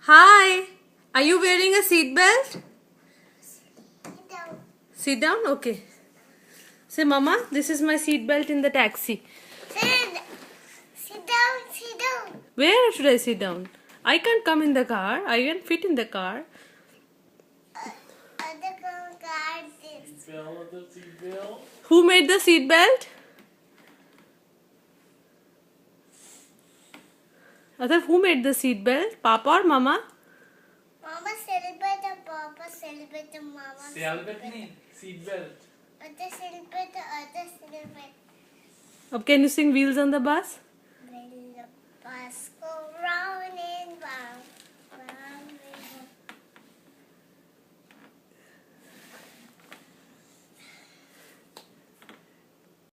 Hi. Are you wearing a seat belt? Sit down. Sit down? Okay. Say, Mama, this is my seat belt in the taxi. Sit down. Sit down. Where should I sit down? I can't come in the car. I can't fit in the car. Other guard this. Who made the seat belt? Adar, who made the seat belt? Papa or Mama? Mama celebrate and Papa celebrate and Mama celebrate. Seat belt. Other celebrate. Ab, can you sing Wheels on the Bus?